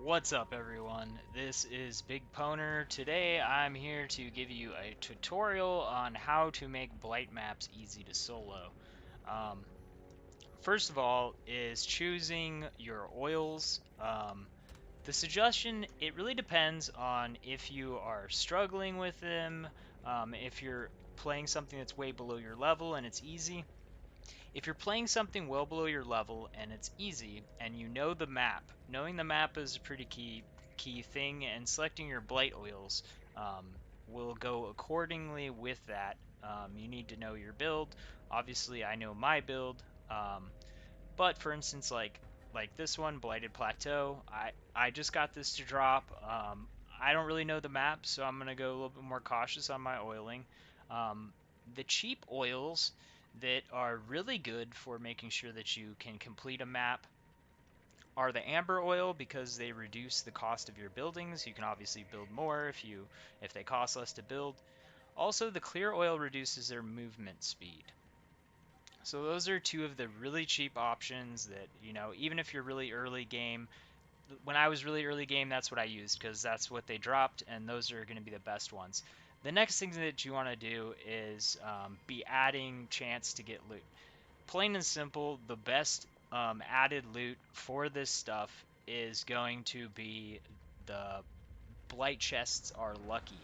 What's up everyone? This is Big Poner. Today I'm here to give you a tutorial on how to make blight maps easy to solo. Um, First of all is choosing your oils. The suggestion, it really depends on if you are struggling with them, if you're playing something that's way below your level and it's easy. If you're playing something well below your level and it's easy and you know the map, knowing the map is a pretty key thing, and selecting your blight oils will go accordingly with that. You need to know your build. Obviously, I know my build, but for instance, like this one, Blighted Plateau, I just got this to drop. I don't really know the map, so I'm gonna go a little bit more cautious on my oiling. Um, the cheap oils that are really good for making sure that you can complete a map are the amber oil, because they reduce the cost of your buildings. You can obviously build more if they cost less to build. Also, the clear oil reduces their movement speed. So those are two of the really cheap options that, even if you're really early game, when I was really early game, that's what I used because that's what they dropped, and those are going to be the best ones. The next thing that you want to do is be adding chance to get loot. Plain and simple, the best added loot for this stuff is going to be the blight chests are lucky.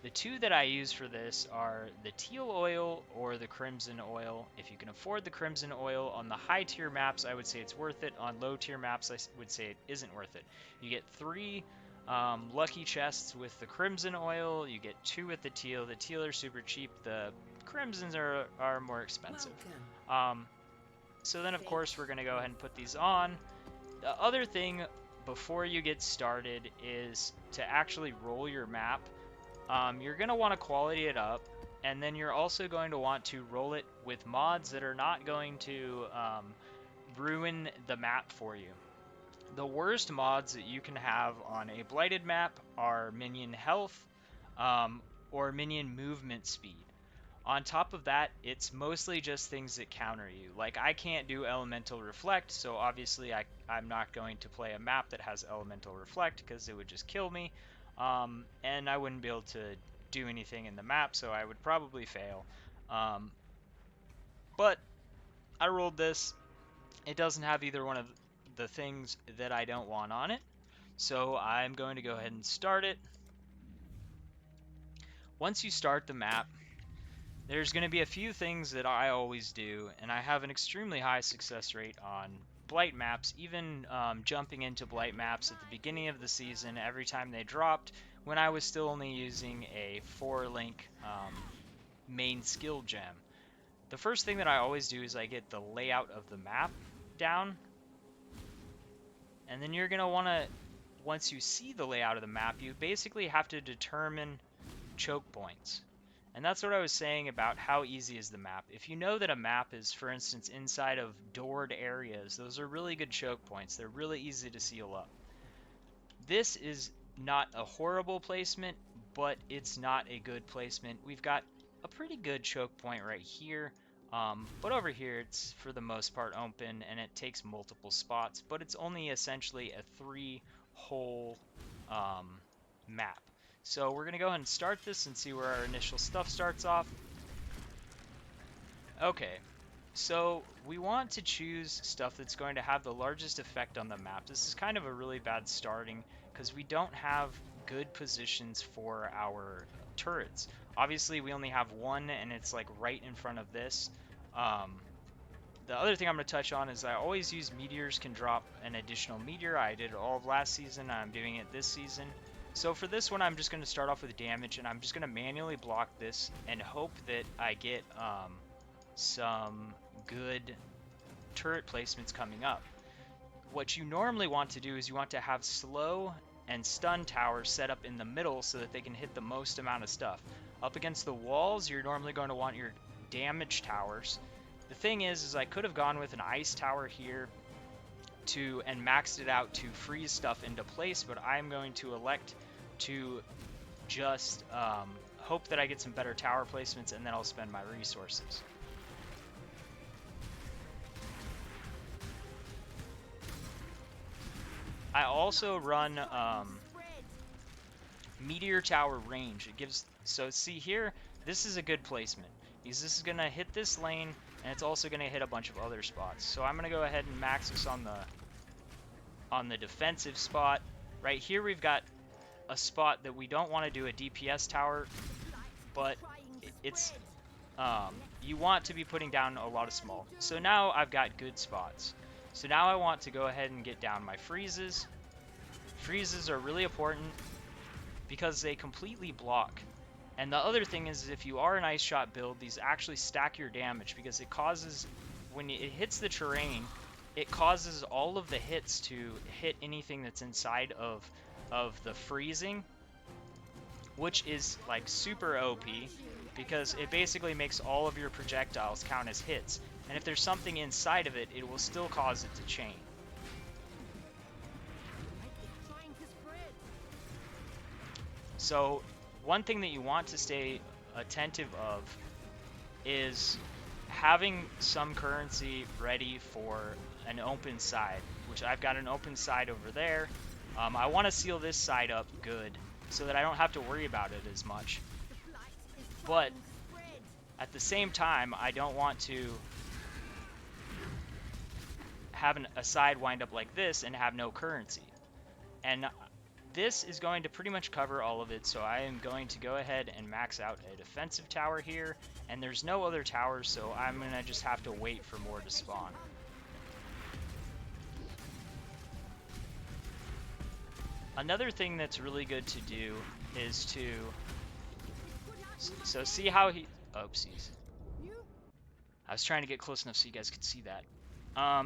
The two that I use for this are the teal oil or the crimson oil. If you can afford the crimson oil, on the high tier maps, I would say it's worth it. On low tier maps, I would say it isn't worth it. You get three lucky chests with the crimson oil, you get two with the teal. The teal are super cheap, the crimsons are more expensive. Welcome. Um, so then, of Thank course, we're going to go ahead and put these on. The other thing before you get started is to actually roll your map. You're going to want to quality it up, and then you're also going to want to roll it with mods that are not going to ruin the map for you. The worst mods that you can have on a blighted map are minion health um, or minion movement speed. On top of that, it's mostly just things that counter you. Like, I can't do Elemental Reflect, so obviously I'm not going to play a map that has Elemental Reflect because it would just kill me. And I wouldn't be able to do anything in the map, so I would probably fail. Um, but I rolled this. It doesn't have either one of the things that I don't want on it, so I'm going to go ahead and start it. Once you start the map, there's going to be a few things that I always do, and I have an extremely high success rate on blight maps, even jumping into blight maps at the beginning of the season every time they dropped, when I was still only using a 4-link main skill gem. The first thing that I always do is I get the layout of the map down, and then you're going to want to, once you see the layout of the map, you basically have to determine choke points. And that's what I was saying about how easy is the map. If you know that a map is, for instance, inside of doored areas, those are really good choke points. They're really easy to seal up. This is not a horrible placement, but it's not a good placement. We've got a pretty good choke point right here, but over here it's for the most part open and it takes multiple spots, but it's only essentially a 3-hole map. So we're going to go ahead and start this and see where our initial stuff starts off. Okay, so we want to choose stuff that's going to have the largest effect on the map. This is kind of a really bad starting because we don't have good positions for our turrets. Obviously, we only have one, and it's like right in front of this. The other thing I'm going to touch on is I always use meteors can drop an additional meteor. I did it all of last season. I'm doing it this season. So for this one, I'm just going to start off with damage, and I'm just going to manually block this and hope that I get some good turret placements coming up. What you normally want to do is you want to have slow and stun towers set up in the middle so that they can hit the most amount of stuff. Up against the walls, you're normally going to want your damage towers. The thing is I could have gone with an ice tower here and maxed it out to freeze stuff into place, but I'm going to elect to just hope that I get some better tower placements, and then I'll spend my resources. I also run meteor tower range. It gives, so see here, this is a good placement because this is gonna hit this lane and it's also gonna hit a bunch of other spots. So I'm gonna go ahead and max this on the defensive spot. Right here we've got a spot that we don't want to do a DPS tower, but it's you want to be putting down a lot of small. So now I've got good spots. So now I want to go ahead and get down my freezes. Freezes are really important because they completely block. And the other thing is, if you are an ice shot build, these actually stack your damage because it causes, when it hits the terrain, it causes all of the hits to hit anything that's inside of the freezing, which is like super OP because it basically makes all of your projectiles count as hits. And if there's something inside of it, it will still cause it to chain. So one thing that you want to stay attentive of is having some currency ready for an open side, which I've got an open side over there. I want to seal this side up good so that I don't have to worry about it as much. But at the same time, I don't want to have a side wind up like this and have no currency. And this is going to pretty much cover all of it, so I am going to go ahead and max out a defensive tower here, and there's no other towers, so I'm going to just have to wait for more to spawn. Another thing that's really good to do is to... So see how he... Oopsies. I was trying to get close enough so you guys could see that. I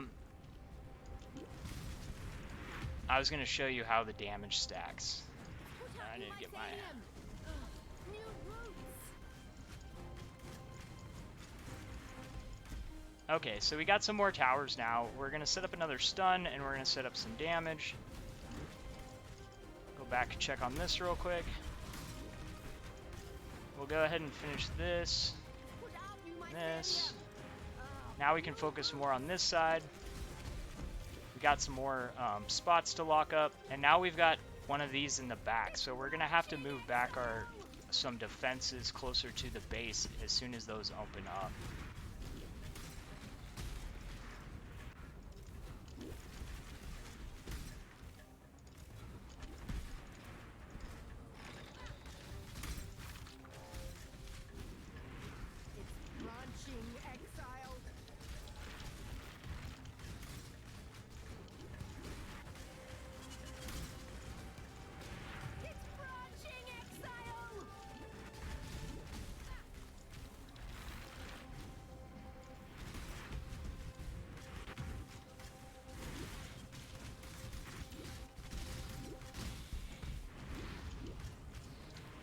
was going to show you how the damage stacks. I need to get my... Okay, so we got some more towers now. We're going to set up another stun, and we're going to set up some damage. Go back and check on this real quick. We'll go ahead and finish this. This. Now we can focus more on this side. We got some more spots to lock up, and now we've got one of these in the back. So we're going to have to move back some defenses closer to the base as soon as those open up.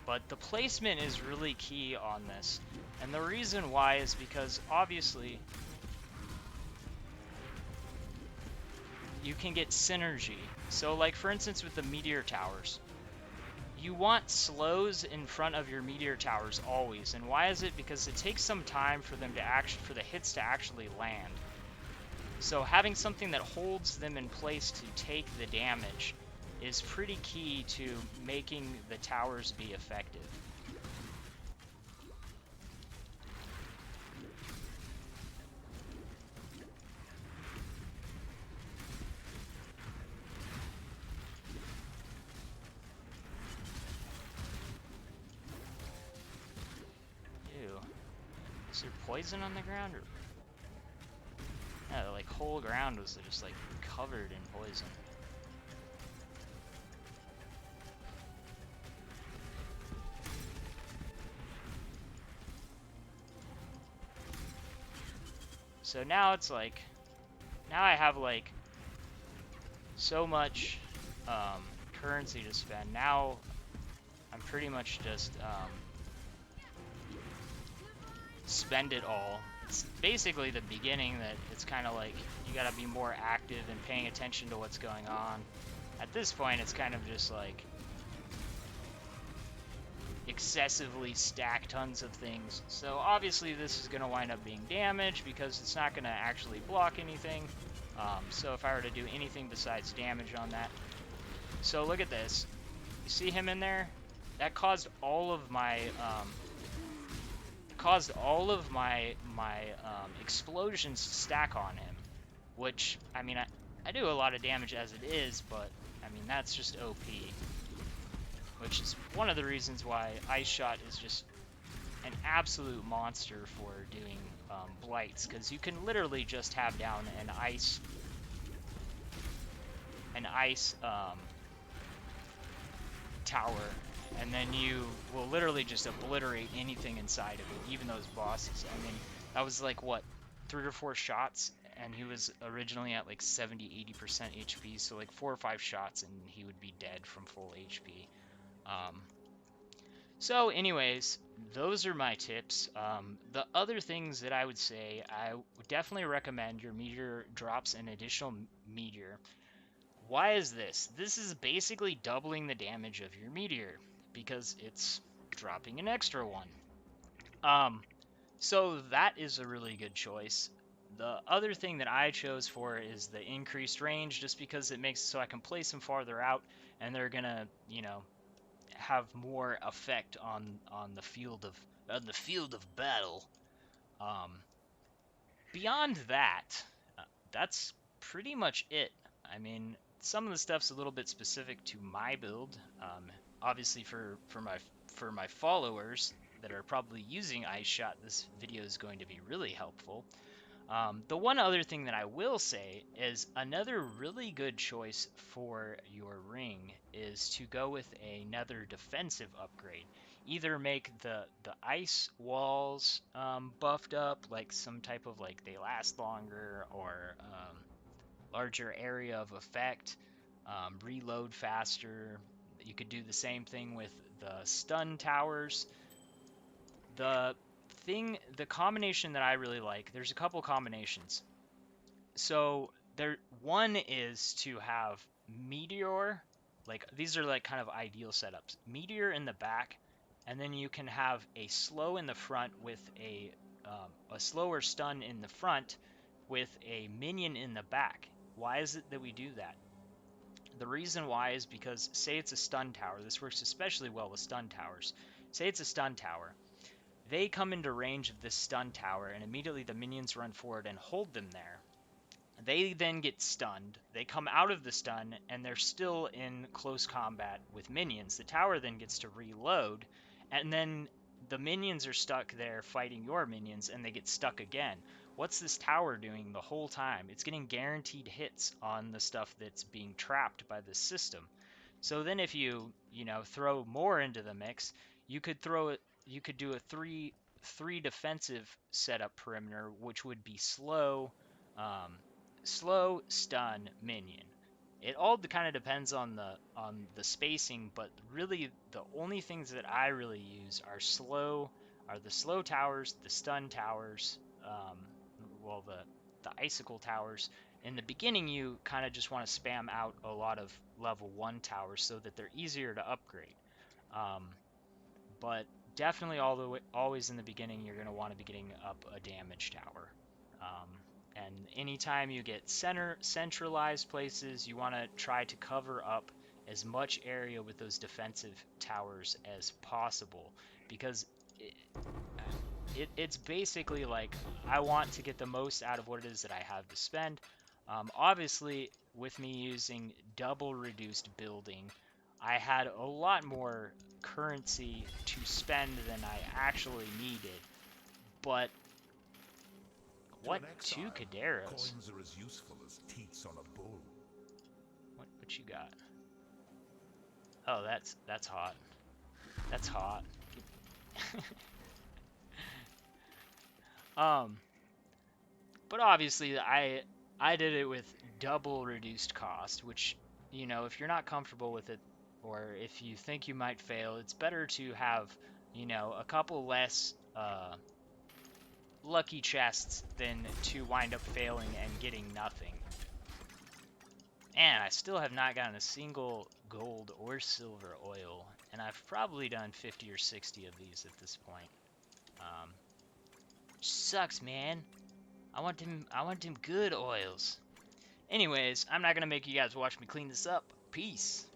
But the placement is really key on this. And the reason why is because obviously you can get synergy. So like for instance with the meteor towers, you want slows in front of your meteor towers always. And why is it? Because it takes some time for them to for the hits to actually land. So having something that holds them in place to take the damage is pretty key to making the towers be effective. Ew. Is there poison on the ground? Or... Yeah, the whole ground was just covered in poison. So now it's now I have so much currency to spend. Now I'm pretty much just spend it all. It's basically the beginning that it's kind of you gotta be more active and paying attention to what's going on. At this point it's kind of just excessively stack tons of things. So obviously this is going to wind up being damage because it's not going to actually block anything. So if I were to do anything besides damage on that, So look at this. You see him in there? That caused all of my explosions to stack on him. Which, I mean, I do a lot of damage as it is, but I mean that's just OP. Which is one of the reasons why Ice Shot is just an absolute monster for doing blights, because you can literally just have down an ice tower, and then you will literally just obliterate anything inside of it, even those bosses. I mean, that was like what, 3 or 4 shots, and he was originally at like 70-80% HP, so like 4 or 5 shots and he would be dead from full HP. So anyways, those are my tips. The other things that I would say, I would definitely recommend your meteor drops an additional meteor. Why is this? This is basically doubling the damage of your meteor because it's dropping an extra one. So that is a really good choice. The other thing that I chose for is the increased range, just because it makes it so I can place them farther out and they're gonna, you know, have more effect on the field of battle. Um, Beyond that, that's pretty much it. I mean, some of the stuff's a little bit specific to my build. Obviously, for my followers that are probably using Ice Shot, this video is going to be really helpful. The one other thing that I will say is another really good choice for your ring is to go with another defensive upgrade. Either make the ice walls buffed up, like some type of like they last longer, or larger area of effect, reload faster. You could do the same thing with the stun towers. The combination that I really like, there's a couple combinations. So one is to have Meteor, like these are like kind of ideal setups. Meteor in the back, and then you can have a slow in the front with a slower stun in the front with a minion in the back. Why is it that we do that? The reason why is because, say it's a stun tower, this works especially well with stun towers. Say it's a stun tower. They come into range of this stun tower, and immediately the minions run forward and hold them there. They then get stunned. They come out of the stun, and they're still in close combat with minions. The tower then gets to reload, and then the minions are stuck there fighting your minions, and they get stuck again. What's this tower doing the whole time? It's getting guaranteed hits on the stuff that's being trapped by the system. So then if you know, throw more into the mix, you could do a three defensive setup perimeter, which would be um, slow, stun, minion. It all kind of depends on the spacing, but really the only things that I really use are the slow towers, the stun towers, well the icicle towers. In the beginning, you kind of just want to spam out a lot of level 1 towers so that they're easier to upgrade. Um, but definitely always in the beginning, you're going to want to be getting up a damage tower. And anytime you get centralized places, you want to try to cover up as much area with those defensive towers as possible, because it's basically like I want to get the most out of what it is that I have to spend. Obviously, with me using double reduced building, I had a lot more currency to spend than I actually needed. But what, two Caderos? Coins are as useful as teats on a bull. What you got? Oh, that's hot. That's hot. um, but obviously I did it with double reduced cost, which, you know, if you're not comfortable with it, or if you think you might fail, it's better to have, you know, a couple less lucky chests than to wind up failing and getting nothing. And I still have not gotten a single gold or silver oil, and I've probably done 50 or 60 of these at this point. Which sucks, man. I want them good oils. Anyways, I'm not gonna make you guys watch me clean this up. Peace.